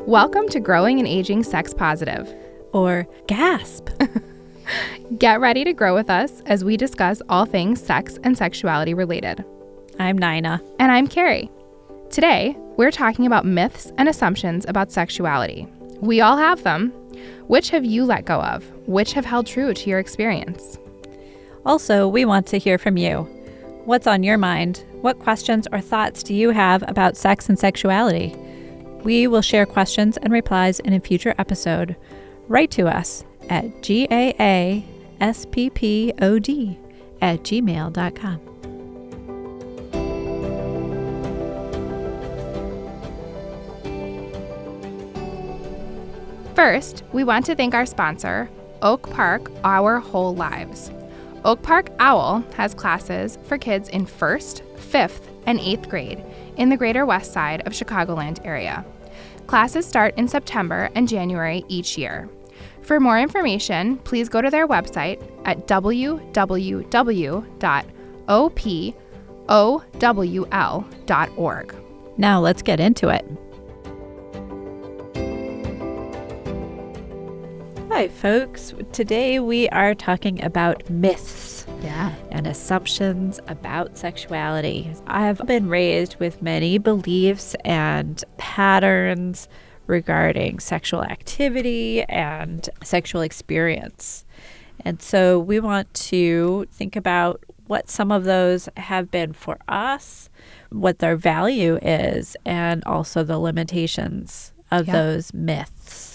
Welcome to Growing and Aging Sex Positive. Or GASP. Get ready to grow with us as we discuss all things sex and sexuality related. I'm Nina. And I'm Carrie. Today, we're talking about myths and assumptions about sexuality. We all have them. Which have you let go of? Which have held true to your experience? Also, we want to hear from you. What's on your mind? What questions or thoughts do you have about sex and sexuality? We will share questions and replies in a future episode. Write to us at gaaSPPOD@gmail.com. First, we want to thank our sponsor, Oak Park Our Whole Lives. Oak Park OWL has classes for kids in 1st, 5th, and 8th grade in the Greater West Side of Chicagoland area. Classes start in September and January each year. For more information, please go to their website at www.opowl.org. Now let's get into it. Hi, folks. Today we are talking about myths and assumptions about sexuality. I've been raised with many beliefs and patterns regarding sexual activity and sexual experience. And so we want to think about what some of those have been for us, what their value is, and also the limitations of those myths.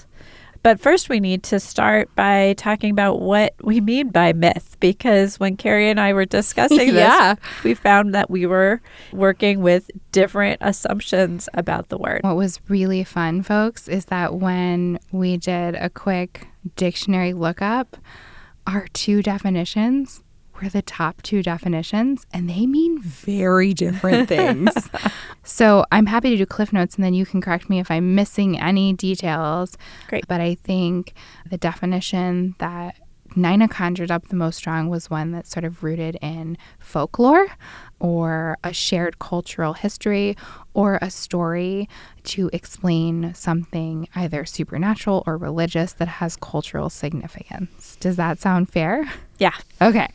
But first, we need to start by talking about what we mean by myth, because when Carrie and I were discussing this, we found that we were working with different assumptions about the word. What was really fun, folks, is that when we did a quick dictionary lookup, our two definitions were the top two definitions, and they mean very different things. So I'm happy to do Cliff Notes, and then you can correct me if I'm missing any details. Great. But I think the definition that Nina conjured up the most strong was one that's sort of rooted in folklore or a shared cultural history or a story to explain something either supernatural or religious that has cultural significance. Does that sound fair? Yeah. Okay.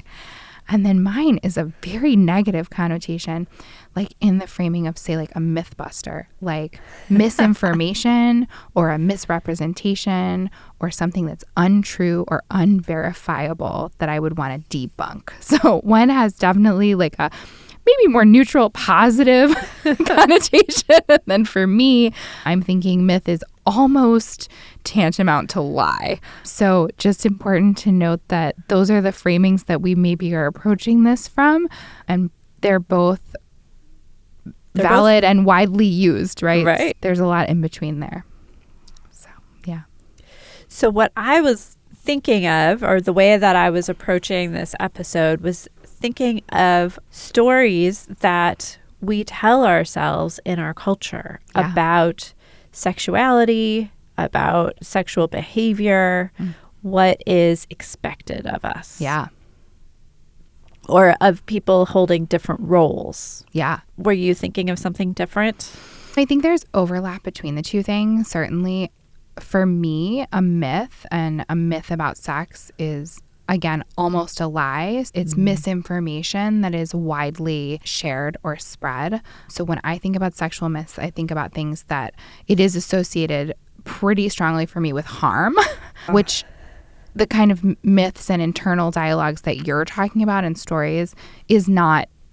And then mine is a very negative connotation, like in the framing of, say, like a mythbuster, like misinformation or a misrepresentation or something that's untrue or unverifiable that I would want to debunk. So one has definitely like a maybe more neutral, positive connotation. And then for me, I'm thinking myth is almost tantamount to lie. So just important to note that those are the framings that we maybe are approaching this from. And they're both valid and widely used, right? Right. There's a lot in between there. So, yeah. So what I was thinking of, or the way that I was approaching this episode, was thinking of stories that we tell ourselves in our culture about sexuality, about sexual behavior, what is expected of us. Yeah. Or of people holding different roles. Yeah. Were you thinking of something different? I think there's overlap between the two things. Certainly, for me, a myth and a myth about sex is, again, almost a lie. It's misinformation that is widely shared or spread. So when I think about sexual myths, I think about things that it is associated pretty strongly for me with harm, which the kind of myths and internal dialogues that you're talking about in stories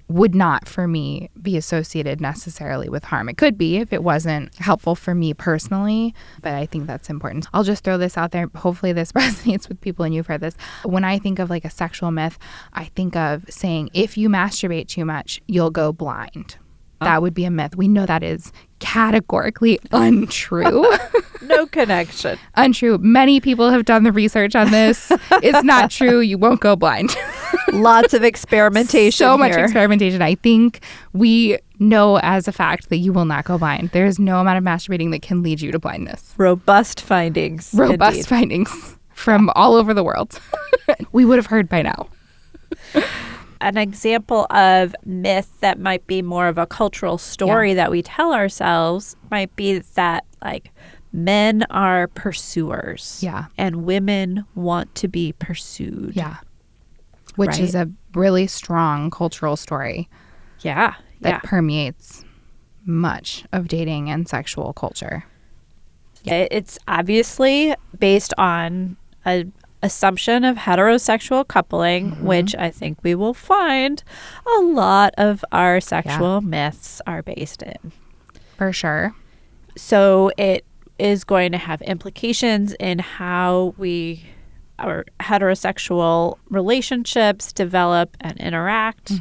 would not for me be associated necessarily with harm. It could be if it wasn't helpful for me personally, but I think that's important. I'll just throw this out there. Hopefully this resonates with people and you've heard this. When I think of like a sexual myth, I think of saying if you masturbate too much, you'll go blind. That would be a myth. We know that is categorically untrue. No connection. Untrue. Many people have done the research on this. It's not true. You won't go blind. Lots of experimentation. So much experimentation. I think we know as a fact that you will not go blind. There is no amount of masturbating that can lead you to blindness. Robust findings. Robust findings from all over the world. We would have heard by now. An example of myth that might be more of a cultural story that we tell ourselves might be that, like, Men are pursuers. Yeah. And women want to be pursued. Yeah. Which is a really strong cultural story. Yeah. That permeates much of dating and sexual culture. It's obviously based on an assumption of heterosexual coupling, which I think we will find a lot of our sexual myths are based in. For sure. So it is going to have implications in how our heterosexual relationships develop and interact.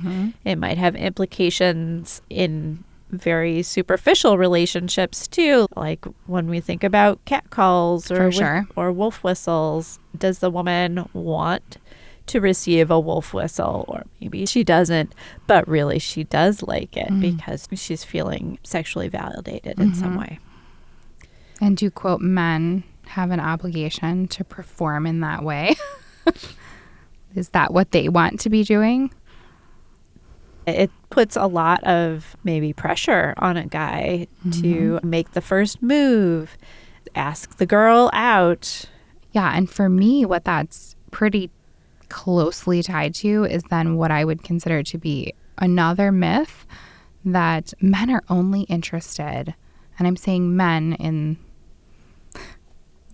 It might have implications in very superficial relationships too, like when we think about catcalls or wolf whistles. Does the woman want to receive a wolf whistle? Or maybe she doesn't, but really she does like it because she's feeling sexually validated in some way. And do, quote, men have an obligation to perform in that way? Is that what they want to be doing? It puts a lot of maybe pressure on a guy to make the first move, ask the girl out. Yeah, and for me, what that's pretty closely tied to is then what I would consider to be another myth, that men are only interested, and I'm saying men in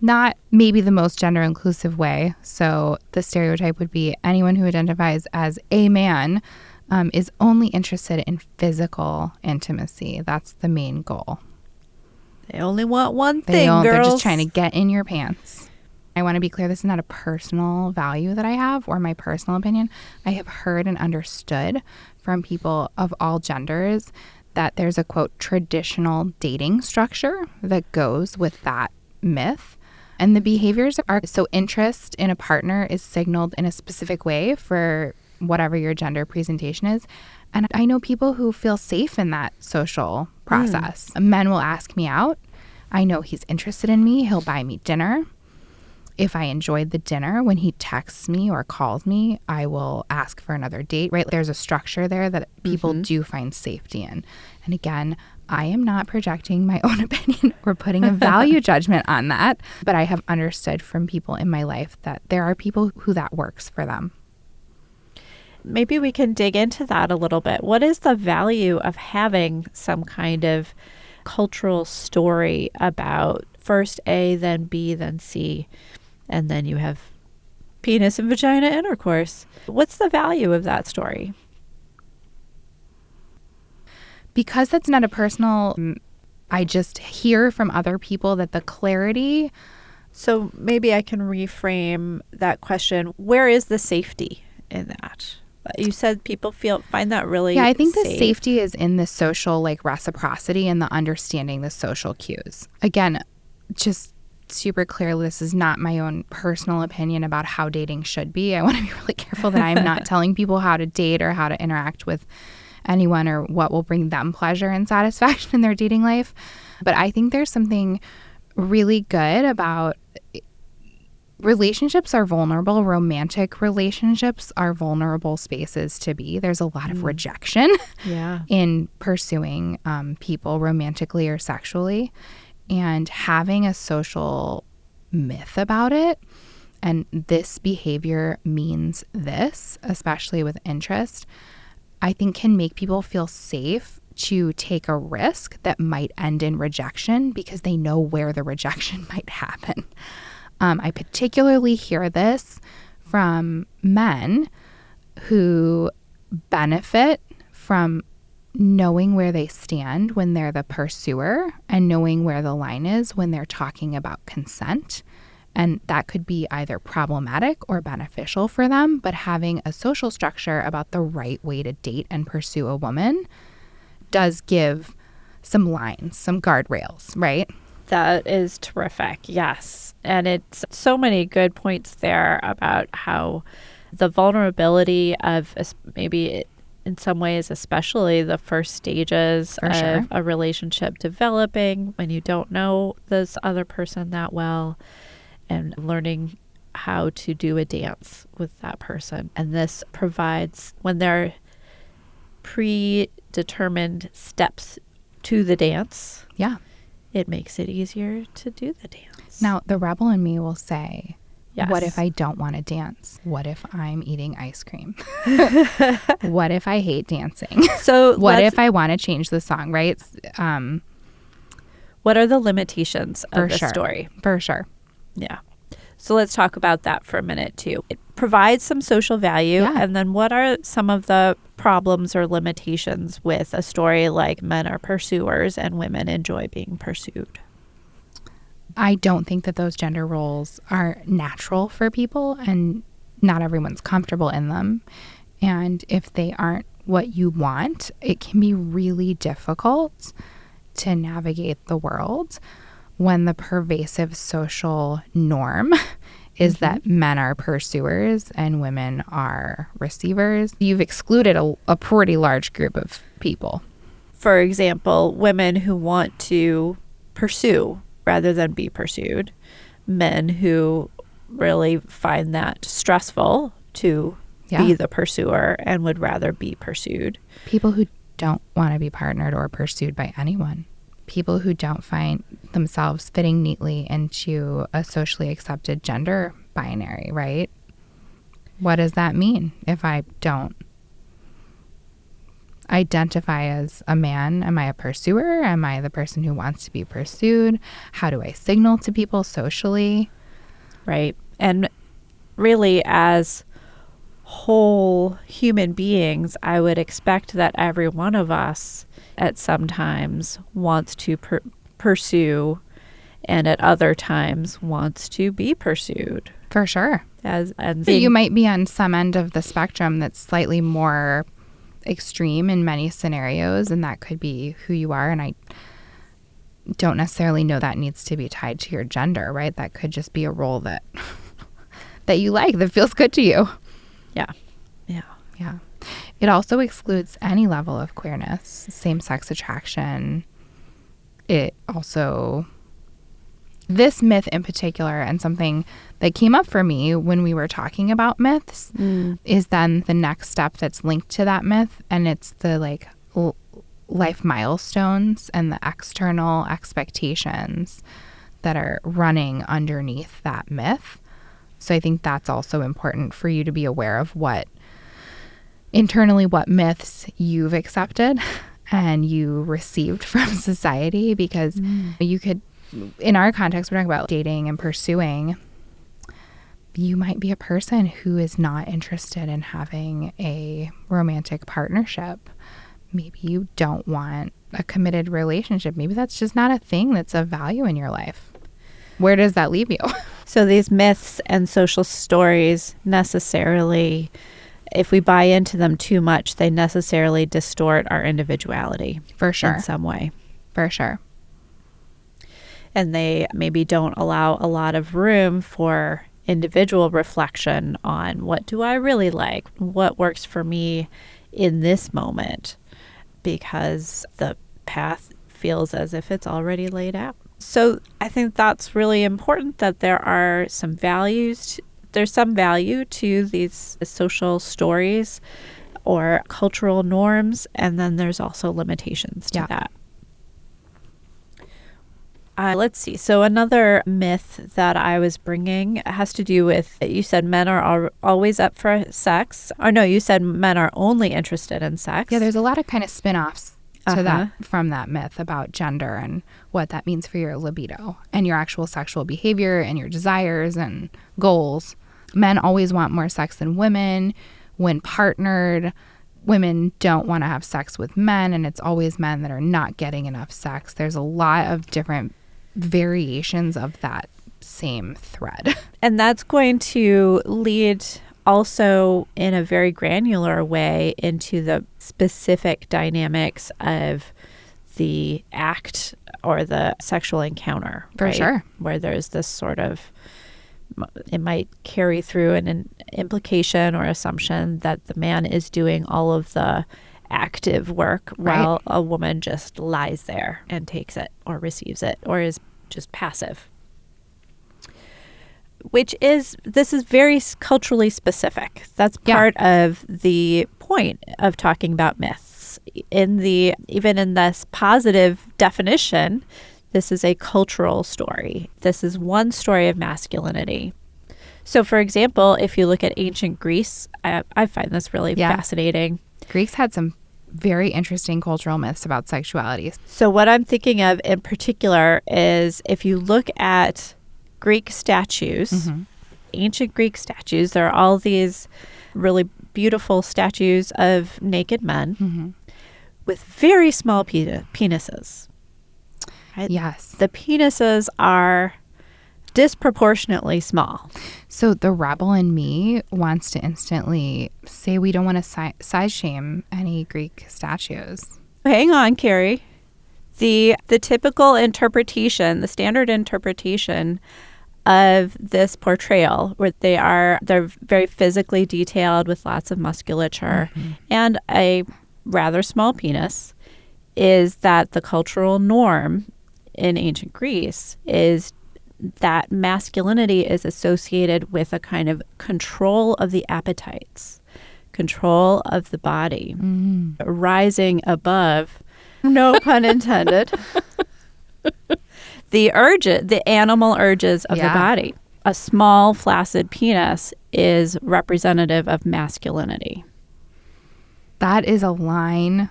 not maybe the most gender inclusive way. So the stereotype would be anyone who identifies as a man is only interested in physical intimacy. That's the main goal. They only want one thing, girls. They're just trying to get in your pants. I want to be clear, this is not a personal value that I have or my personal opinion. I have heard and understood from people of all genders that there's a, quote, traditional dating structure that goes with that myth. And the behaviors are so interest in a partner is signaled in a specific way for whatever your gender presentation is. And I know people who feel safe in that social process. Men will ask me out. I know he's interested in me. He'll buy me dinner. If I enjoyed the dinner, when he texts me or calls me, I will ask for another date, right? There's a structure there that people do find safety in. And again, I am not projecting my own opinion or putting a value judgment on that, but I have understood from people in my life that there are people who that works for them. Maybe we can dig into that a little bit. What is the value of having some kind of cultural story about first A, then B, then C, and then you have penis and vagina intercourse? What's the value of that story? Because that's not a personal, I just hear from other people that the clarity. So maybe I can reframe that question. Where is the safety in that? You said people find that really I think safe. The safety is in the social reciprocity and the understanding the social cues. Again, just super clear, this is not my own personal opinion about how dating should be. I want to be really careful that I'm not telling people how to date or how to interact with anyone or what will bring them pleasure and satisfaction in their dating life. But I think there's something really good about relationships are vulnerable. Romantic relationships are vulnerable spaces to be. There's a lot of rejection in pursuing people romantically or sexually. And having a social myth about it, and this behavior means this, especially with interest, I think can make people feel safe to take a risk that might end in rejection because they know where the rejection might happen. I particularly hear this from men who benefit from knowing where they stand when they're the pursuer and knowing where the line is when they're talking about consent. And that could be either problematic or beneficial for them, but having a social structure about the right way to date and pursue a woman does give some lines, some guardrails, right? That is terrific. Yes. And it's so many good points there about how the vulnerability of maybe in some ways, especially the first stages of a relationship developing when you don't know this other person that well, and learning how to do a dance with that person. And this provides, when there are predetermined steps to the dance, it makes it easier to do the dance. Now, the rebel in me will say, Yes. what if I don't want to dance? What if I'm eating ice cream? What if I hate dancing? So what if I want to change the song, right? What are the limitations of the sure. story? For sure. Yeah. So let's talk about that for a minute too. It provides some social value. Yeah. And then what are some of the problems or limitations with a story like men are pursuers and women enjoy being pursued? I don't think that those gender roles are natural for people, and not everyone's comfortable in them. And if they aren't what you want, it can be really difficult to navigate the world when the pervasive social norm is that men are pursuers and women are receivers. You've excluded a pretty large group of people. For example, women who want to pursue rather than be pursued, men who really find that stressful to be the pursuer and would rather be pursued. People who don't want to be partnered or pursued by anyone. People who don't find themselves fitting neatly into a socially accepted gender binary, right? What does that mean if I don't identify as a man? Am I a pursuer? Am I the person who wants to be pursued? How do I signal to people socially? Right. And really, as whole human beings, I would expect that every one of us at some times wants to pursue and at other times wants to be pursued. For sure. And so you might be on some end of the spectrum that's slightly more extreme in many scenarios, and that could be who you are. And I don't necessarily know that needs to be tied to your gender, right? That could just be a role that that you like, that feels good to you. Yeah. Yeah. Yeah. It also excludes any level of queerness, same-sex attraction. It also, this myth in particular, and something that came up for me when we were talking about myths, is then the next step that's linked to that myth, and it's the life milestones and the external expectations that are running underneath that myth. So I think that's also important for you to be aware of what myths you've accepted and you received from society, because you could, in our context, we're talking about dating and pursuing. You might be a person who is not interested in having a romantic partnership. Maybe you don't want a committed relationship. Maybe that's just not a thing that's of value in your life. Where does that leave you? So these myths and social stories necessarily, if we buy into them too much, they necessarily distort our individuality. For sure. In some way. For sure. And they maybe don't allow a lot of room for individual reflection on what do I really like? What works for me in this moment? Because the path feels as if it's already laid out. So I think that's really important, that there are some values. There's some value to these social stories or cultural norms, and then there's also limitations to that. Let's see. So another myth that I was bringing has to do with, you said men are always up for sex. Or no, you said men are only interested in sex. Yeah, there's a lot of kind of spin-offs to that, from that myth about gender and what that means for your libido and your actual sexual behavior and your desires and goals. Men always want more sex than women. When partnered, women don't want to have sex with men, and it's always men that are not getting enough sex. There's a lot of different variations of that same thread. And that's going to lead also in a very granular way into the specific dynamics of the act or the sexual encounter. For sure. Where there's this sort of, it might carry through an implication or assumption that the man is doing all of the active work while a woman just lies there and takes it or receives it or is just passive. This is very culturally specific. That's part of the point of talking about myths. Even in this positive definition, This is a cultural story. This is one story of masculinity. So, for example, if you look at ancient Greece, I find this really fascinating. Greeks had some very interesting cultural myths about sexuality. So what I'm thinking of in particular is if you look at Greek statues, ancient Greek statues, there are all these really beautiful statues of naked men with very small penises. Right? Yes. The penises are disproportionately small. So the rebel in me wants to instantly say we don't want to size shame any Greek statues. Hang on, Carrie. The typical interpretation, the standard interpretation of this portrayal, where they're very physically detailed with lots of musculature and a rather small penis, is that the cultural norm in ancient Greece is that masculinity is associated with a kind of control of the appetites, control of the body, rising above, no pun intended, the animal urges of the body. A small, flaccid penis is representative of masculinity. That is a line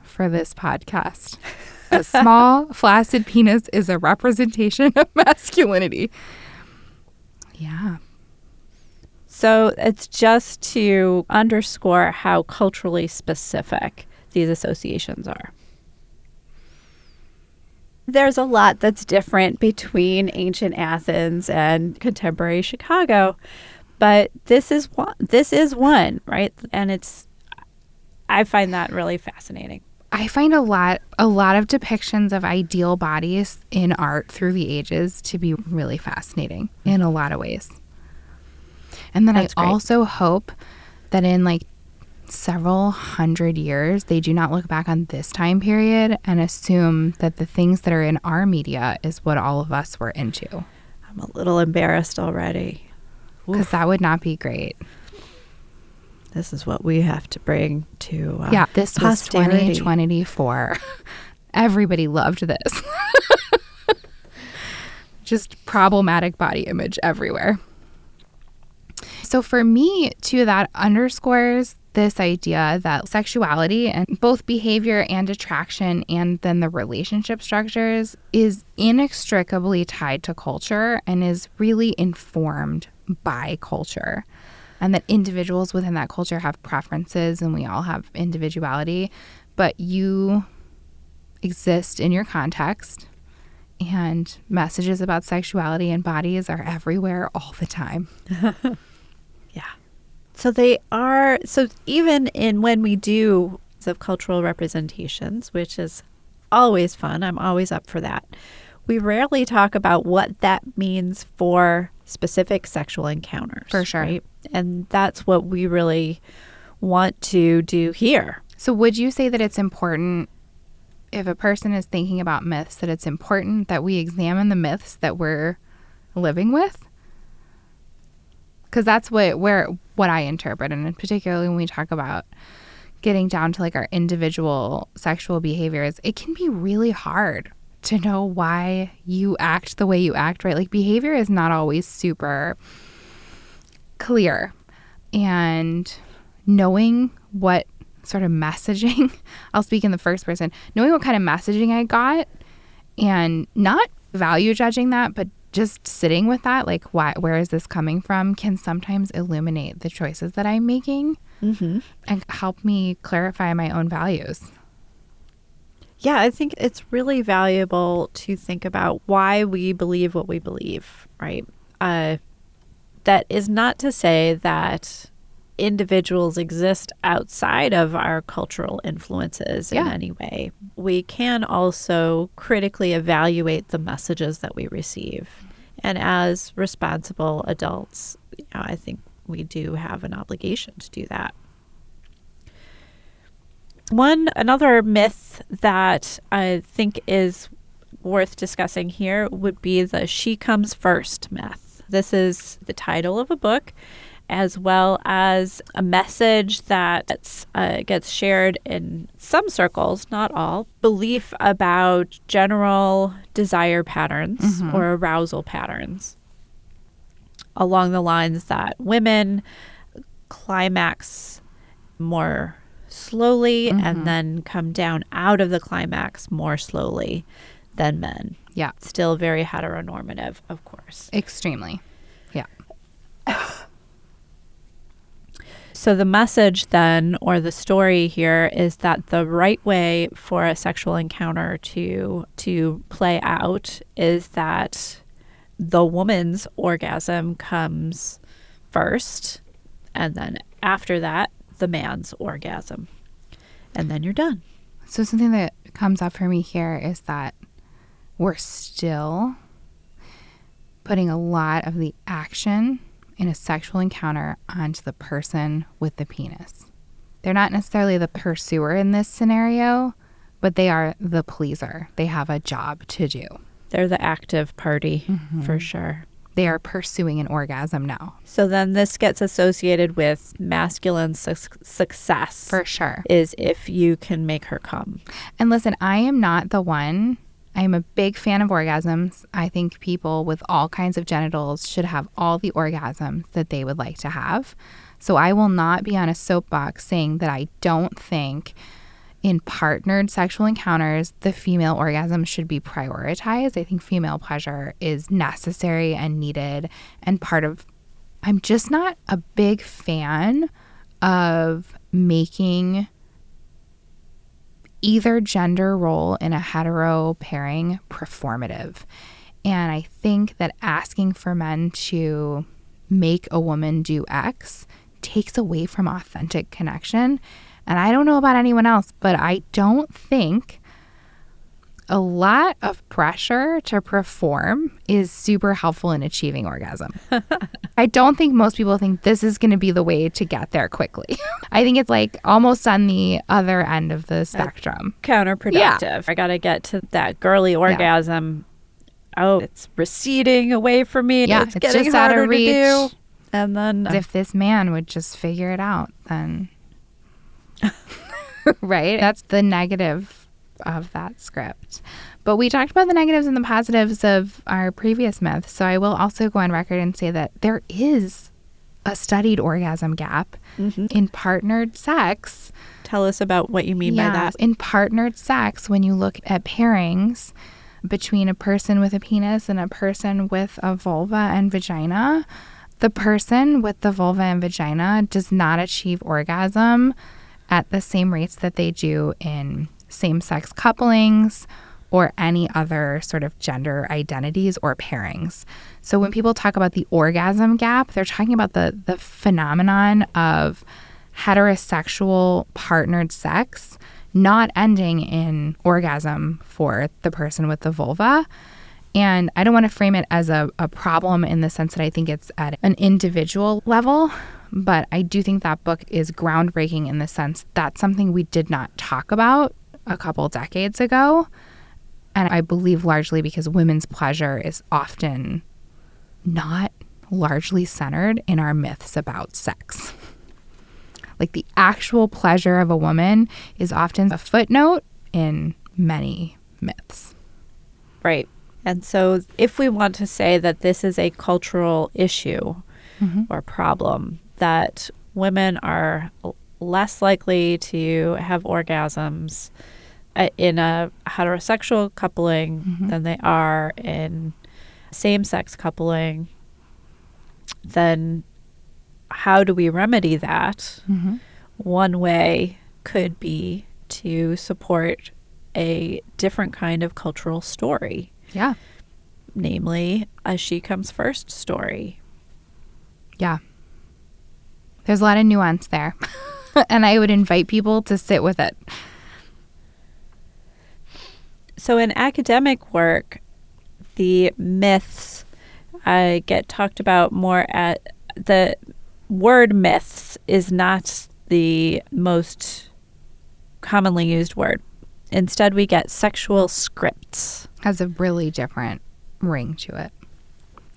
for this podcast. A small, flaccid penis is a representation of masculinity. Yeah. So it's just to underscore how culturally specific these associations are. There's a lot that's different between ancient Athens and contemporary Chicago, but this is one, right? And I find that really fascinating. I find a lot of depictions of ideal bodies in art through the ages to be really fascinating in a lot of ways. And then I also hope that in like several hundred years, they do not look back on this time period and assume that the things that are in our media is what all of us were into. I'm a little embarrassed already. Because that would not be great. This is what we have to bring to this posterity. Was 2024. Everybody loved this. Just problematic body image everywhere. So for me, too, that underscores this idea that sexuality and both behavior and attraction and then the relationship structures is inextricably tied to culture and is really informed by culture. And that individuals within that culture have preferences and we all have individuality, but you exist in your context and messages about sexuality and bodies are everywhere all the time. Yeah. So even in when we do of cultural representations, which is always fun, I'm always up for that, we rarely talk about what that means for specific sexual encounters. For sure. Right? And that's what we really want to do here. So would you say that it's important, if a person is thinking about myths, that it's important that we examine the myths that we're living with? Because that's what I interpret, and particularly when we talk about getting down to like our individual sexual behaviors, it can be really hard to know why you act the way you act, right? Like behavior is not always super clear, and knowing what sort of messaging, I'll speak in the first person, knowing what kind of messaging I got and not value judging that, but just sitting with that, like where is this coming from, can sometimes illuminate the choices that I'm making and help me clarify my own values. Yeah, I think it's really valuable to think about why we believe what we believe, right? That is not to say that individuals exist outside of our cultural influences in any way. We can also critically evaluate the messages that we receive. And as responsible adults, I think we do have an obligation to do that. Another myth that I think is worth discussing here would be the she comes first myth. This is the title of a book, as well as a message that gets shared in some circles, not all, belief about general desire patterns or arousal patterns along the lines that women climax more slowly and then come down out of the climax more slowly than men. Yeah. Still very heteronormative, of course. Extremely. Yeah. So the message then, or the story here, is that the right way for a sexual encounter to play out is that the woman's orgasm comes first, and then after that, the man's orgasm. And then you're done. So something that comes up for me here is that we're still putting a lot of the action in a sexual encounter onto the person with the penis. They're not necessarily the pursuer in this scenario, but they are the pleaser. They have a job to do. They're the active party, for sure. They are pursuing an orgasm now. So then this gets associated with masculine success. For sure. Is if you can make her come. And listen, I am not the one. I am a big fan of orgasms. I think people with all kinds of genitals should have all the orgasms that they would like to have. So I will not be on a soapbox saying that I don't think in partnered sexual encounters, the female orgasm should be prioritized. I think female pleasure is necessary and needed and part of. I'm just not a big fan of making either gender role in a hetero pairing performative. And I think that asking for men to make a woman do X takes away from authentic connection. And I don't know about anyone else, but I don't think a lot of pressure to perform is super helpful in achieving orgasm. I don't think most people think this is going to be the way to get there quickly. I think it's like almost on the other end of the spectrum. Counterproductive. Yeah. I got to get to that girly orgasm. Yeah. Oh, it's receding away from me. Yeah, it's getting just out harder of reach. to do. And then if this man would just figure it out, then right? That's the negative of that script. But we talked about the negatives and the positives of our previous myths. So I will also go on record and say that there is a studied orgasm gap in partnered sex. Tell us about what you mean by that. In partnered sex, when you look at pairings between a person with a penis and a person with a vulva and vagina, the person with the vulva and vagina does not achieve orgasm at the same rates that they do in same-sex couplings or any other sort of gender identities or pairings. So when people talk about the orgasm gap, they're talking about the phenomenon of heterosexual partnered sex not ending in orgasm for the person with the vulva. And I don't want to frame it as a problem in the sense that I think it's at an individual level, but I do think that book is groundbreaking in the sense that's something we did not talk about a couple decades ago. And I believe largely because women's pleasure is often not largely centered in our myths about sex. Like the actual pleasure of a woman is often a footnote in many myths. Right. And so if we want to say that this is a cultural issue or problem, that women are less likely to have orgasms in a heterosexual coupling than they are in same-sex coupling, then how do we remedy that? One way could be to support a different kind of cultural story. Yeah. Namely, a she comes first story. Yeah. There's a lot of nuance there. And I would invite people to sit with it. So in academic work, the myths get talked about more at the word myths is not the most commonly used word. Instead, we get sexual scripts. Has a really different ring to it.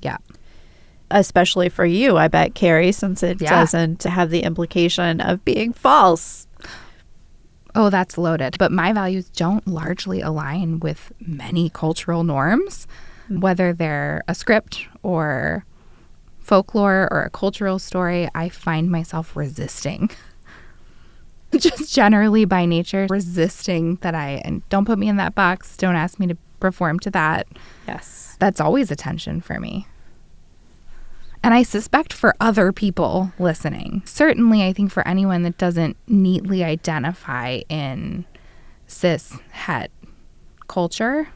Yeah. Especially for you, I bet, Carrie, since it doesn't have the implication of being false. Oh, that's loaded. But my values don't largely align with many cultural norms, whether they're a script or folklore or a cultural story. I find myself resisting. Just generally by nature, resisting that and don't put me in that box. Don't ask me to perform to that. Yes. That's always a tension for me. And I suspect for other people listening, certainly I think for anyone that doesn't neatly identify in cis het culture,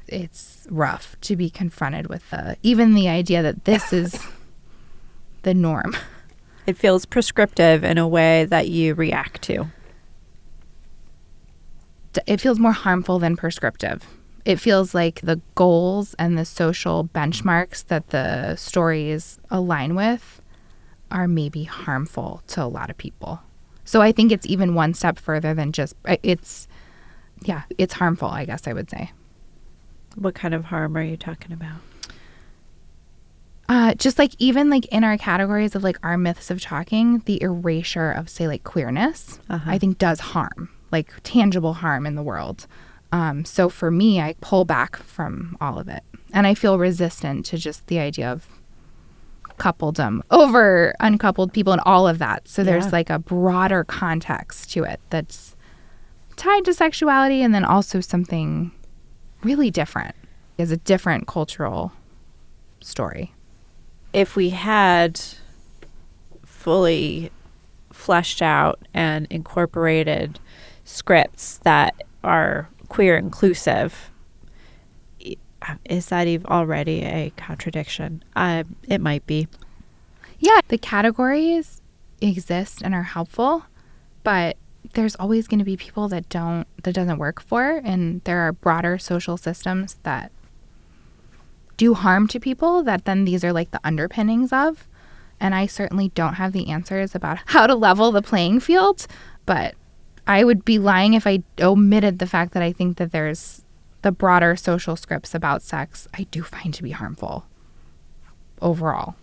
it's rough to be confronted with even the idea that this is the norm. It feels prescriptive in a way that you react to. It feels more harmful than prescriptive. It feels like the goals and the social benchmarks that the stories align with are maybe harmful to a lot of people. So I think it's even one step further than just, it's harmful, I guess I would say. What kind of harm are you talking about? Just like even like in our categories of like our myths of talking, the erasure of say like queerness, I think does harm, like tangible harm in the world. So for me, I pull back from all of it. And I feel resistant to just the idea of coupledom over uncoupled people and all of that. So there's like a broader context to it that's tied to sexuality and then also something really different. Is a different cultural story. If we had fully fleshed out and incorporated scripts that are queer inclusive, is that already a contradiction? It might be. Yeah, the categories exist and are helpful, but there's always going to be people that doesn't work for, and there are broader social systems that do harm to people that then these are like the underpinnings of. And I certainly don't have the answers about how to level the playing field, but I would be lying if I omitted the fact that I think that there's the broader social scripts about sex I do find to be harmful overall.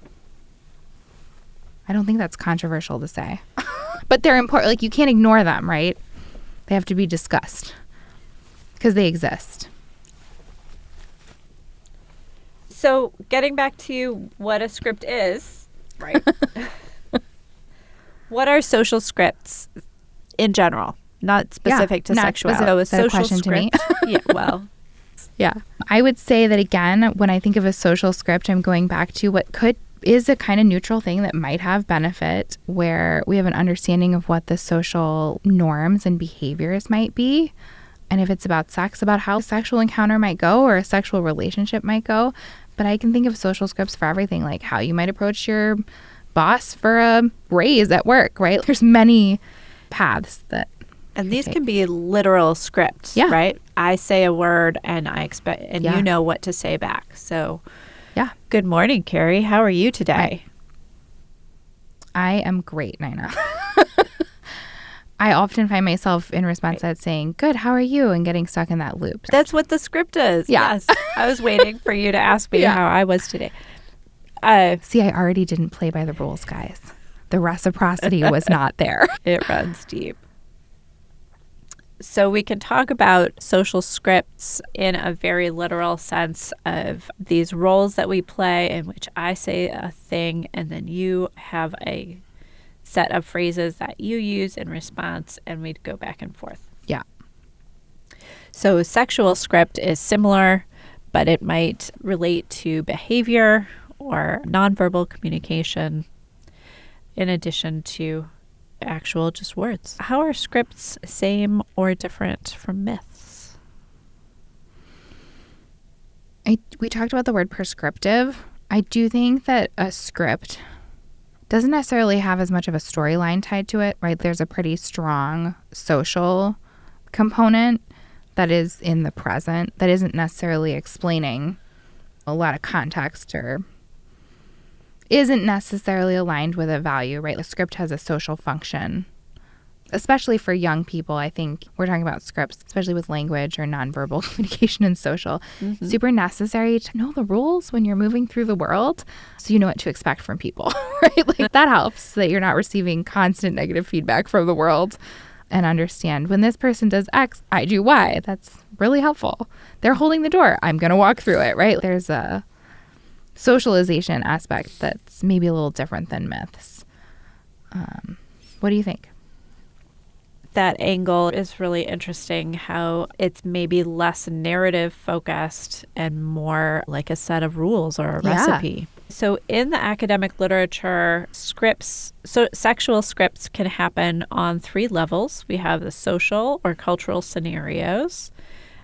I don't think that's controversial to say. But they're important. Like, you can't ignore them, right? They have to be discussed because they exist. So getting back to what a script is, right? What are social scripts in general? Not specific to sexuality. So a social question script. To me? Yeah. I would say that, again, when I think of a social script, I'm going back to what is a kind of neutral thing that might have benefit, where we have an understanding of what the social norms and behaviors might be. And if it's about sex, about how a sexual encounter might go or a sexual relationship might go. But I can think of social scripts for everything, like how you might approach your boss for a raise at work, right? There's many paths that. And these can be literal scripts, right? I say a word and I expect, and you know what to say back. So, good morning, Carrie. How are you today? I am great, Nina. I often find myself in response to that saying, good, how are you? And getting stuck in that loop. That's what the script is. Yeah. Yes. I was waiting for you to ask me how I was today. See, I already didn't play by the rules, guys. The reciprocity was not there. It runs deep. So we can talk about social scripts in a very literal sense of these roles that we play in which I say a thing and then you have a set of phrases that you use in response, and we'd go back and forth. Yeah. So sexual script is similar, but it might relate to behavior or nonverbal communication in addition to actual just words. How are scripts same or different from myths? We talked about the word prescriptive. I do think that a script doesn't necessarily have as much of a storyline tied to it, right? There's a pretty strong social component that is in the present that isn't necessarily explaining a lot of context or isn't necessarily aligned with a value, right? The script has a social function especially for young people. I think we're talking about scripts, especially with language or nonverbal communication and social. Super necessary to know the rules when you're moving through the world so you know what to expect from people, right? Like that helps so that you're not receiving constant negative feedback from the world, and understand when this person does X, I do Y. That's really helpful. They're holding the door. I'm going to walk through it, right? There's a socialization aspect that's maybe a little different than myths. What do you think? That angle is really interesting, how it's maybe less narrative focused and more like a set of rules or a recipe. So in the academic literature, sexual scripts can happen on 3 levels. We have the social or cultural scenarios.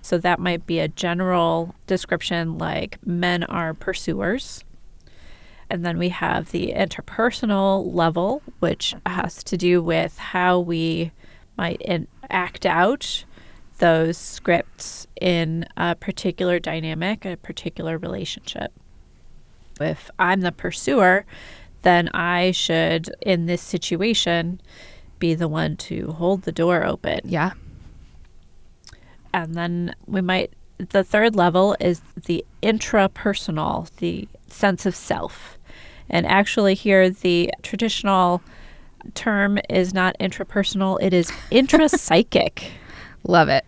So that might be a general description like men are pursuers. And then we have the interpersonal level, which has to do with how we might act out those scripts in a particular dynamic, a particular relationship. If I'm the pursuer, then I should, in this situation, be the one to hold the door open. Yeah. And then the third level is the intrapersonal, the sense of self. And actually here, the traditional term is not intrapersonal, it is intrapsychic. Love it.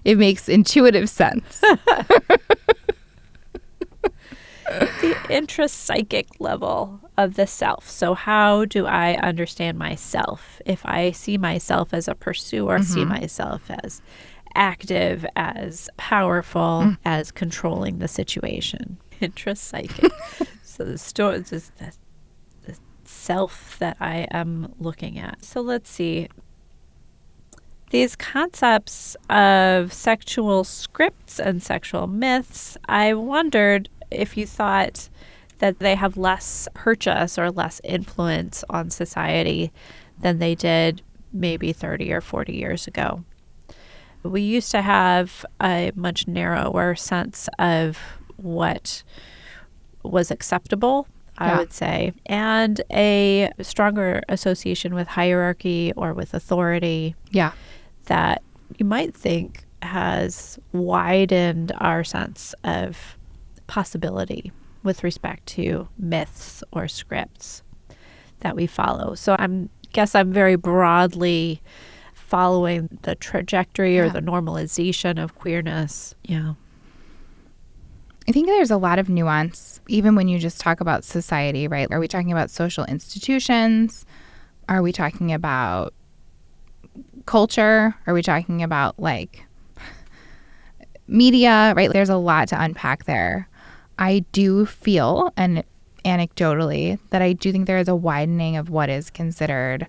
It makes intuitive sense. The intrapsychic level of the self. So how do I understand myself? If I see myself as a pursuer, see myself as active, as powerful, as controlling the situation. Intrapsychic. So the self that I am looking at. So let's see. These concepts of sexual scripts and sexual myths, I wondered if you thought that they have less purchase or less influence on society than they did maybe 30 or 40 years ago. We used to have a much narrower sense of what was acceptable, I would say, and a stronger association with hierarchy or with authority. Yeah. That you might think has widened our sense of possibility with respect to myths or scripts that we follow. So I'm very broadly following the trajectory or the normalization of queerness. Yeah. I think there's a lot of nuance, even when you just talk about society, right? Are we talking about social institutions? Are we talking about culture? Are we talking about like media, right? There's a lot to unpack there. I do feel, and anecdotally, that I do think there is a widening of what is considered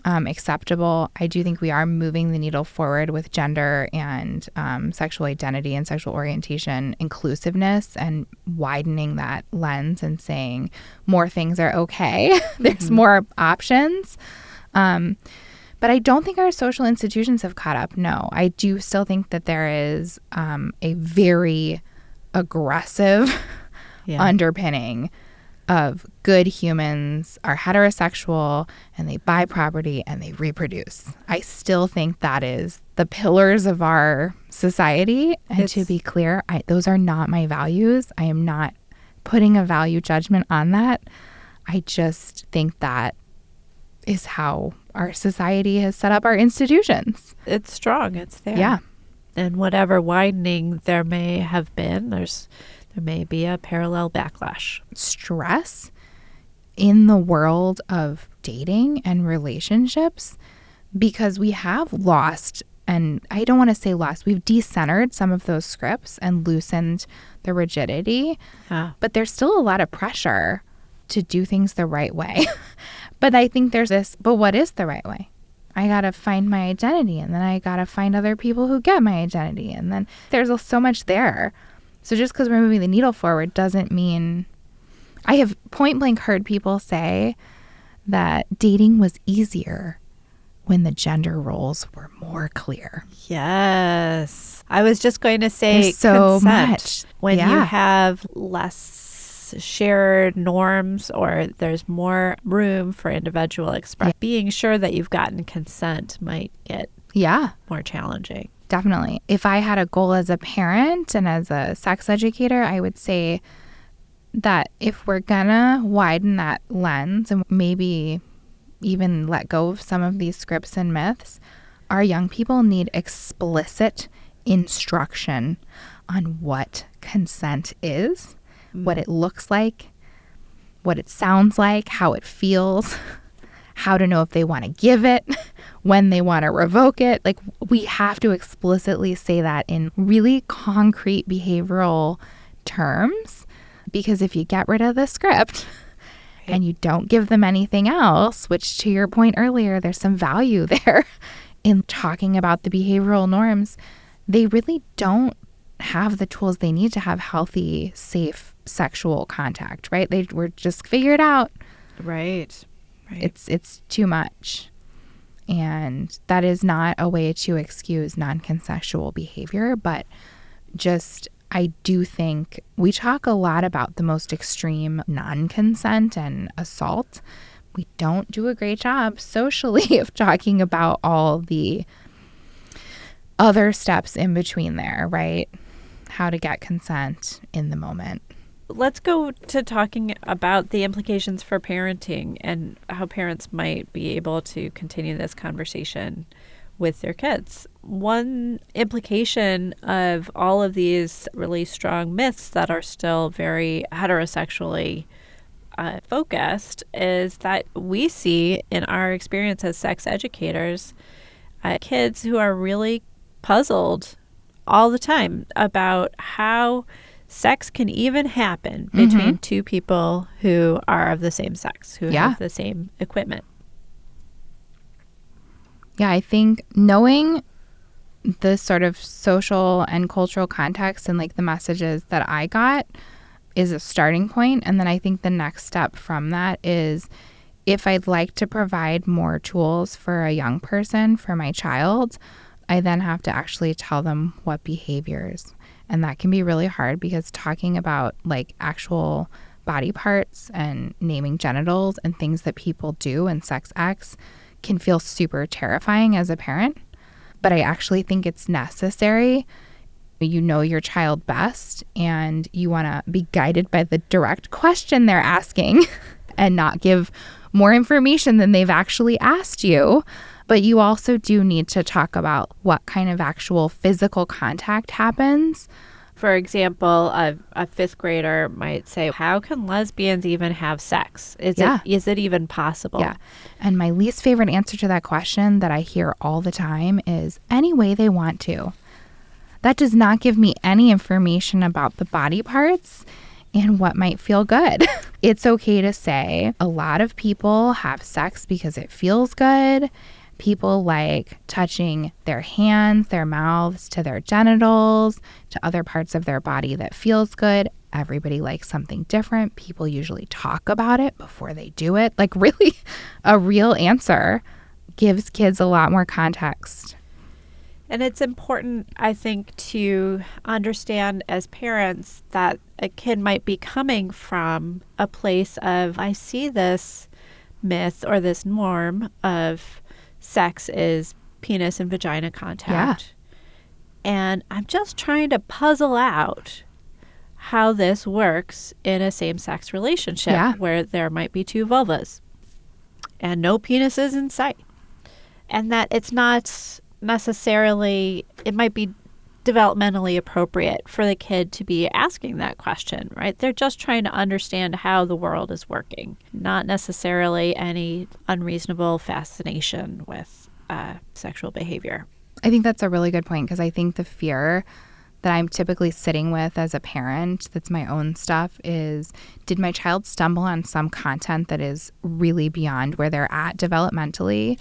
acceptable. I do think we are moving the needle forward with gender and sexual identity and sexual orientation inclusiveness, and widening that lens and saying more things are okay. There's more options. But I don't think our social institutions have caught up. No, I do still think that there is a very aggressive underpinning of good humans are heterosexual and they buy property and they reproduce. I still think that is the pillars of our society. And to be clear, those are not my values. I am not putting a value judgment on that. I just think that is how our society has set up our institutions. It's strong. It's there. Yeah. And whatever widening there may have been, there may be a parallel backlash. Stress in the world of dating and relationships, because we have lost, and I don't want to say lost, we've decentered some of those scripts and loosened the rigidity. Yeah. But there's still a lot of pressure to do things the right way. But I think there's this, but what is the right way? I got to find my identity, and then I got to find other people who get my identity. And then there's so much there. So just because we're moving the needle forward doesn't mean... I have point blank heard people say that dating was easier when the gender roles were more clear. Yes. I was just going to say there's so consent. much. When you have less there's shared norms or there's more room for individual expression, being sure that you've gotten consent might get more challenging. Definitely. If I had a goal as a parent and as a sex educator, I would say that if we're gonna widen that lens and maybe even let go of some of these scripts and myths, our young people need explicit instruction on what consent is, what it looks like, what it sounds like, how it feels, how to know if they want to give it, when they want to revoke it. Like, we have to explicitly say that in really concrete behavioral terms, because if you get rid of the script and you don't give them anything else, which to your point earlier, there's some value there in talking about the behavioral norms, they really don't have the tools they need to have healthy, safe sexual contact, right? They were just figured out. Right. It's too much. And that is not a way to excuse non-consensual behavior, but just I do think we talk a lot about the most extreme non-consent and assault. We don't do a great job socially of talking about all the other steps in between there, right? How to get consent in the moment. Let's go to talking about the implications for parenting and how parents might be able to continue this conversation with their kids. One implication of all of these really strong myths that are still very heterosexually focused is that we see in our experience as sex educators kids who are really puzzled all the time about how sex can even happen between two people who are of the same sex, who have the same equipment. Yeah, I think knowing the sort of social and cultural context and like the messages that I got is a starting point. And then I think the next step from that is if I'd like to provide more tools for a young person, for my child, I then have to actually tell them what behaviors. And that can be really hard because talking about like actual body parts and naming genitals and things that people do in sex acts can feel super terrifying as a parent. But I actually think it's necessary. You know your child best and you want to be guided by the direct question they're asking and not give more information than they've actually asked you. But you also do need to talk about what kind of actual physical contact happens. For example, a fifth grader might say, how can lesbians even have sex? Is it even possible? Yeah. And my least favorite answer to that question that I hear all the time is any way they want to. That does not give me any information about the body parts and what might feel good. It's okay to say a lot of people have sex because it feels good. People like touching their hands, their mouths to their genitals, to other parts of their body that feels good. Everybody likes something different. People usually talk about it before they do it. Like really, a real answer gives kids a lot more context. And it's important, I think, to understand as parents that a kid might be coming from a place of, I see this myth or this norm of sex is penis and vagina contact. Yeah. And I'm just trying to puzzle out how this works in a same-sex relationship where there might be two vulvas and no penises in sight. And that it's not necessarily, it might be developmentally appropriate for the kid to be asking that question, right? They're just trying to understand how the world is working, not necessarily any unreasonable fascination with sexual behavior. I think that's a really good point because I think the fear that I'm typically sitting with as a parent that's my own stuff is, did my child stumble on some content that is really beyond where they're at developmentally?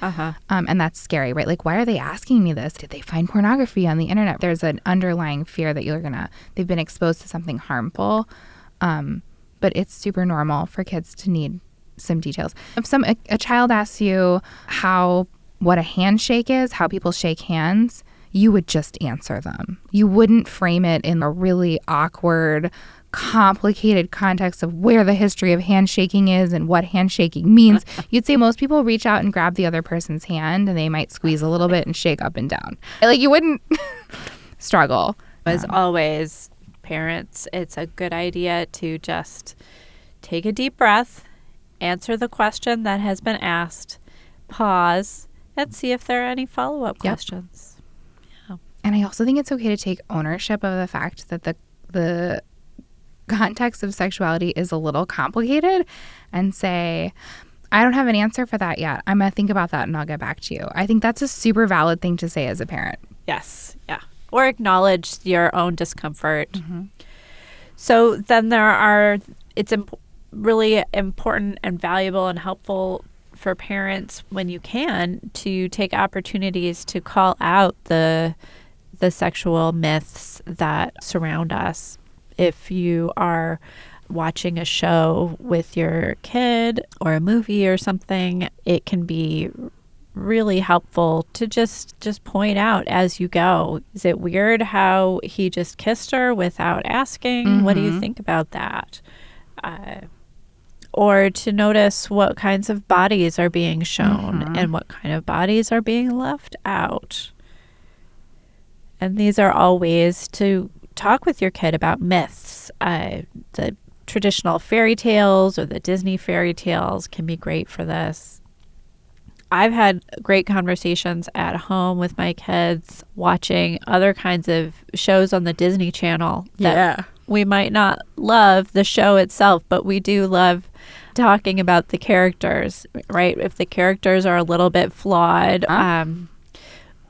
And that's scary, right? Like, why are they asking me this? Did they find pornography on the internet? There's an underlying fear that they've been exposed to something harmful. But it's super normal for kids to need some details. If a child asks you what a handshake is, how people shake hands, you would just answer them. You wouldn't frame it in a really awkward, complicated context of where the history of handshaking is and what handshaking means. You'd say most people reach out and grab the other person's hand, and they might squeeze a little bit and shake up and down. Like, you wouldn't struggle. As always, parents, it's a good idea to just take a deep breath, answer the question that has been asked, pause, and see if there are any follow-up questions. Yeah. And I also think it's okay to take ownership of the fact that the context of sexuality is a little complicated, and say, I don't have an answer for that yet. I'm going to think about that and I'll get back to you. I think that's a super valid thing to say as a parent. Yes. Yeah. Or acknowledge your own discomfort. Mm-hmm. So then it's really important and valuable and helpful for parents, when you can, to take opportunities to call out the sexual myths that surround us. If you are watching a show with your kid or a movie or something, it can be really helpful to just point out as you go, is it weird how he just kissed her without asking? Mm-hmm. What do you think about that? Or to notice what kinds of bodies are being shown and what kind of bodies are being left out. And these are all ways to talk with your kid about myths. The traditional fairy tales or the Disney fairy tales can be great for this. I've had great conversations at home with my kids watching other kinds of shows on the Disney Channel that we might not love the show itself, but we do love talking about the characters, right? If the characters are a little bit flawed,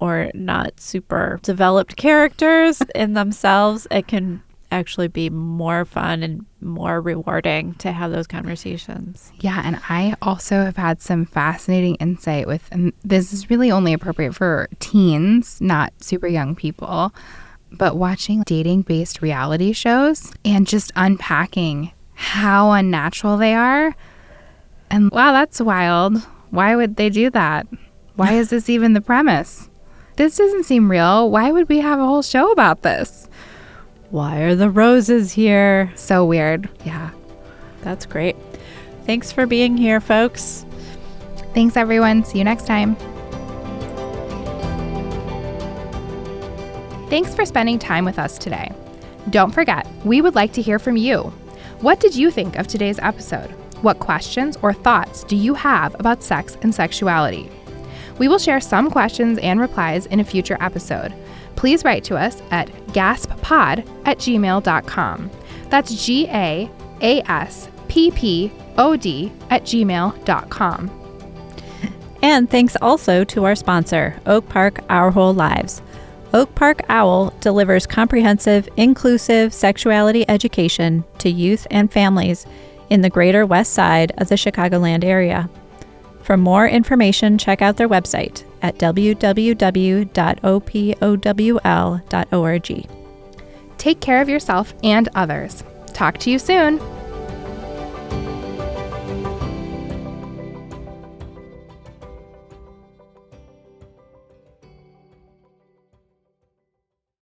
or not super developed characters in themselves, it can actually be more fun and more rewarding to have those conversations. Yeah, and I also have had some fascinating insight with, and this is really only appropriate for teens, not super young people, but watching dating-based reality shows and just unpacking how unnatural they are. And wow, that's wild. Why would they do that? Why is this even the premise? This doesn't seem real. Why would we have a whole show about this? Why are the roses here? So weird. Yeah. That's great. Thanks for being here, folks. Thanks, everyone. See you next time. Thanks for spending time with us today. Don't forget, we would like to hear from you. What did you think of today's episode? What questions or thoughts do you have about sex and sexuality? We will share some questions and replies in a future episode. Please write to us at gasppod@gmail.com. That's GASPPOD@gmail.com. And thanks also to our sponsor, Oak Park Our Whole Lives. Oak Park OWL delivers comprehensive, inclusive sexuality education to youth and families in the greater west side of the Chicagoland area. For more information, check out their website at www.opowl.org. Take care of yourself and others. Talk to you soon.